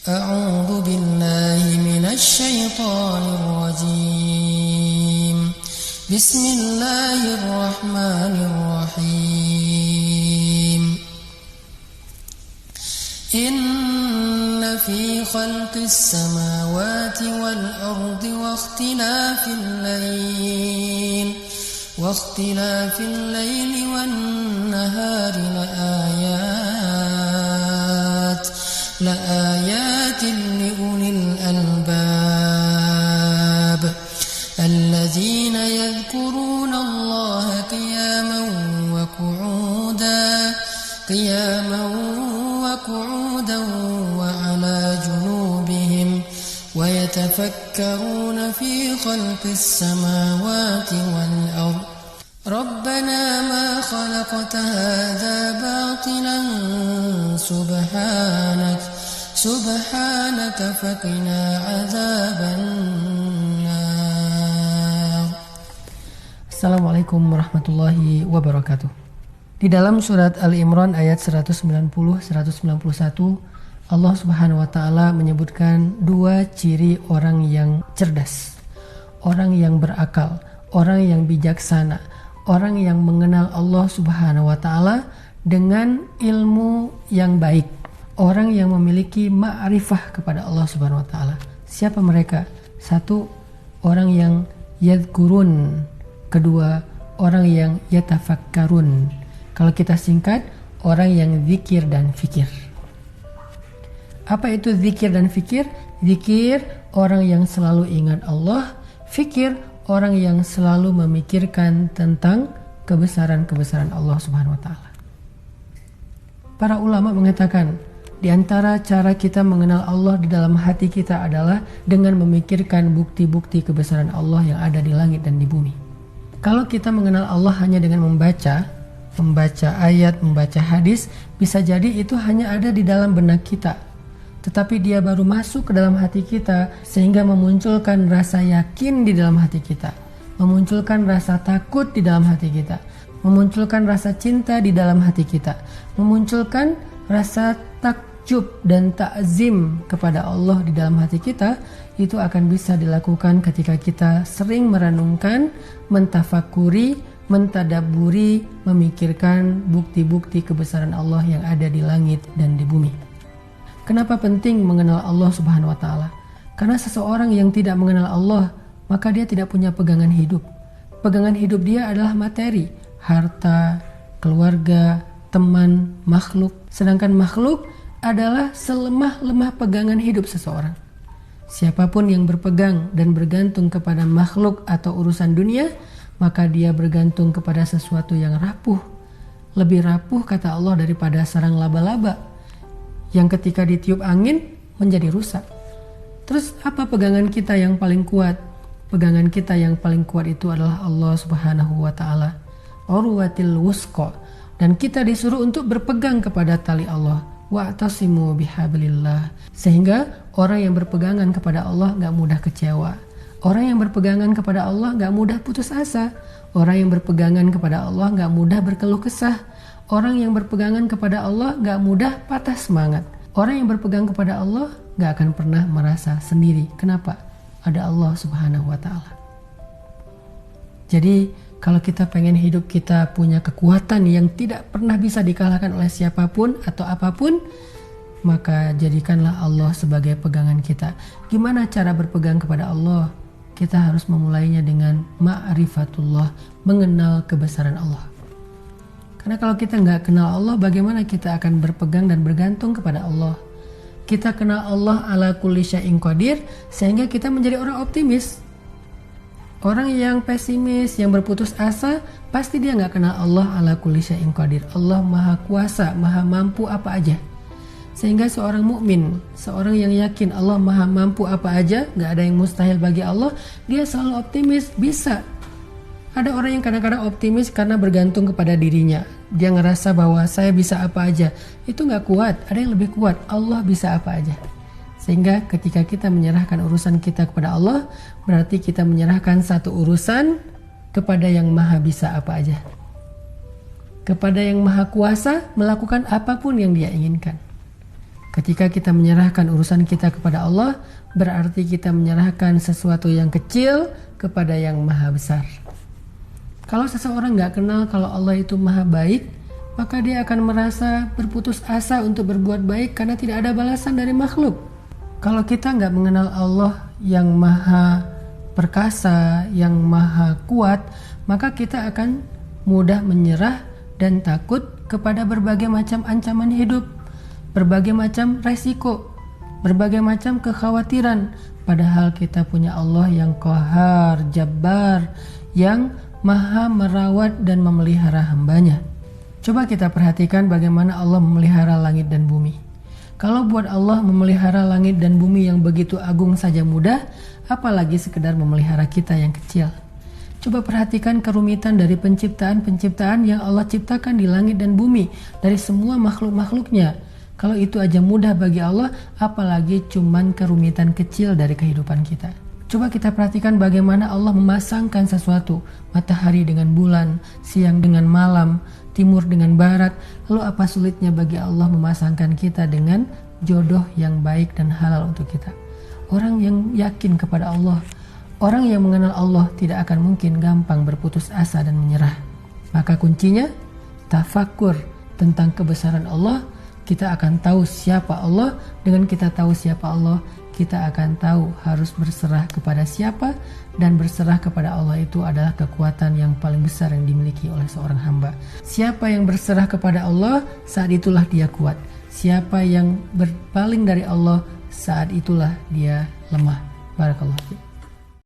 أعوذ بالله من الشيطان الرجيم بسم الله الرحمن الرحيم إن في خلق السماوات والأرض واختلاف الليل والنهار لآيات لأولي الألباب الذين يذكرون الله قياما وقعودا وعلى جنوبهم ويتفكرون في خلق السماوات والأرض ربنا ما خلقت هذا باطلا سبحانك فقنا عذاب النار. Assalamualaikum warahmatullahi wabarakatuh. Di dalam surat Ali Imran ayat 190-191, Allah Subhanahu wa taala menyebutkan dua ciri orang yang cerdas, orang yang berakal, orang yang bijaksana, orang yang mengenal Allah Subhanahu wa taala dengan ilmu yang baik, orang yang memiliki ma'rifah kepada Allah Subhanahu wa taala. Siapa mereka? Satu, orang yang yadhkurun. Kedua, orang yang yatafakkarun. Kalau kita singkat, orang yang zikir dan fikir. Apa itu zikir dan fikir? Zikir, orang yang selalu ingat Allah. Fikir, orang yang selalu memikirkan tentang kebesaran-kebesaran Allah Subhanahu wa taala. Para ulama mengatakan, di antara cara kita mengenal Allah di dalam hati kita adalah dengan memikirkan bukti-bukti kebesaran Allah yang ada di langit dan di bumi. Kalau kita mengenal Allah hanya dengan membaca ayat, membaca hadis, bisa jadi itu hanya ada di dalam benak kita. Tetapi dia baru masuk ke dalam hati kita sehingga memunculkan rasa yakin di dalam hati kita, memunculkan rasa takut di dalam hati kita, memunculkan rasa cinta di dalam hati kita, memunculkan rasa takjub dan takzim kepada Allah di dalam hati kita. Itu akan bisa dilakukan ketika kita sering merenungkan, mentafakuri, mentadaburi, memikirkan bukti-bukti kebesaran Allah yang ada di langit dan di bumi. Kenapa penting mengenal Allah Subhanahu wa taala? Karena seseorang yang tidak mengenal Allah, maka dia tidak punya pegangan hidup. Pegangan hidup dia adalah materi, harta, keluarga, teman, makhluk. Sedangkan makhluk adalah selemah-lemah pegangan hidup seseorang. Siapapun yang berpegang dan bergantung kepada makhluk atau urusan dunia, maka dia bergantung kepada sesuatu yang rapuh. Lebih rapuh, kata Allah, daripada sarang laba-laba yang ketika ditiup angin menjadi rusak. Terus apa pegangan kita yang paling kuat? Pegangan kita yang paling kuat itu adalah Allah Subhanahu wa taala, urwatil wusqa. Dan kita disuruh untuk berpegang kepada tali Allah, wa'tasimu bihablillah. Sehingga orang yang berpegangan kepada Allah gak mudah kecewa. Orang yang berpegangan kepada Allah gak mudah putus asa. Orang yang berpegangan kepada Allah gak mudah berkeluh kesah. Orang yang berpegangan kepada Allah gak mudah patah semangat. Orang yang berpegang kepada Allah gak akan pernah merasa sendiri. Kenapa? Ada Allah Subhanahu wa ta'ala. Jadi kalau kita pengen hidup kita punya kekuatan yang tidak pernah bisa dikalahkan oleh siapapun atau apapun, maka jadikanlah Allah sebagai pegangan kita. Gimana cara berpegang kepada Allah? Kita harus memulainya dengan ma'rifatullah, mengenal kebesaran Allah. Karena kalau kita nggak kenal Allah, bagaimana kita akan berpegang dan bergantung kepada Allah? Kita kenal Allah ala kulli syai'in qadir, sehingga kita menjadi orang optimis. Orang yang pesimis, yang berputus asa, pasti dia nggak kenal Allah ala kulli syai'in qadir. Allah maha kuasa, maha mampu apa aja. Sehingga seorang mukmin, seorang yang yakin Allah maha mampu apa aja, gak ada yang mustahil bagi Allah, dia selalu optimis, bisa. Ada orang yang kadang-kadang optimis karena bergantung kepada dirinya. Dia ngerasa bahwa saya bisa apa aja. Itu gak kuat, ada yang lebih kuat, Allah bisa apa aja. Sehingga ketika kita menyerahkan urusan kita kepada Allah, berarti kita menyerahkan satu urusan kepada yang maha bisa apa aja. Kepada yang maha kuasa melakukan apapun yang dia inginkan. Ketika kita menyerahkan urusan kita kepada Allah, berarti kita menyerahkan sesuatu yang kecil kepada yang maha besar. Kalau seseorang gak kenal kalau Allah itu maha baik, maka dia akan merasa berputus asa untuk berbuat baik karena tidak ada balasan dari makhluk. Kalau kita gak mengenal Allah yang maha perkasa, yang maha kuat, maka kita akan mudah menyerah dan takut kepada berbagai macam ancaman hidup, berbagai macam resiko, berbagai macam kekhawatiran. Padahal kita punya Allah yang Qahar, Jabbar, yang maha merawat dan memelihara hambanya. Coba kita perhatikan bagaimana Allah memelihara langit dan bumi. Kalau buat Allah memelihara langit dan bumi yang begitu agung saja mudah, apalagi sekedar memelihara kita yang kecil. Coba perhatikan kerumitan dari penciptaan-penciptaan yang Allah ciptakan di langit dan bumi, dari semua makhluk-makhluknya. Kalau itu aja mudah bagi Allah, apalagi cuman kerumitan kecil dari kehidupan kita. Coba kita perhatikan bagaimana Allah memasangkan sesuatu, matahari dengan bulan, siang dengan malam, timur dengan barat. Lalu apa sulitnya bagi Allah memasangkan kita dengan jodoh yang baik dan halal untuk kita? Orang yang yakin kepada Allah, orang yang mengenal Allah tidak akan mungkin gampang berputus asa dan menyerah. Maka kuncinya tafakur tentang kebesaran Allah. Kita akan tahu siapa Allah. Dengan kita tahu siapa Allah, kita akan tahu harus berserah kepada siapa. Dan berserah kepada Allah itu adalah kekuatan yang paling besar yang dimiliki oleh seorang hamba. Siapa yang berserah kepada Allah, saat itulah dia kuat. Siapa yang berpaling dari Allah, saat itulah dia lemah. Barakallahu fiik.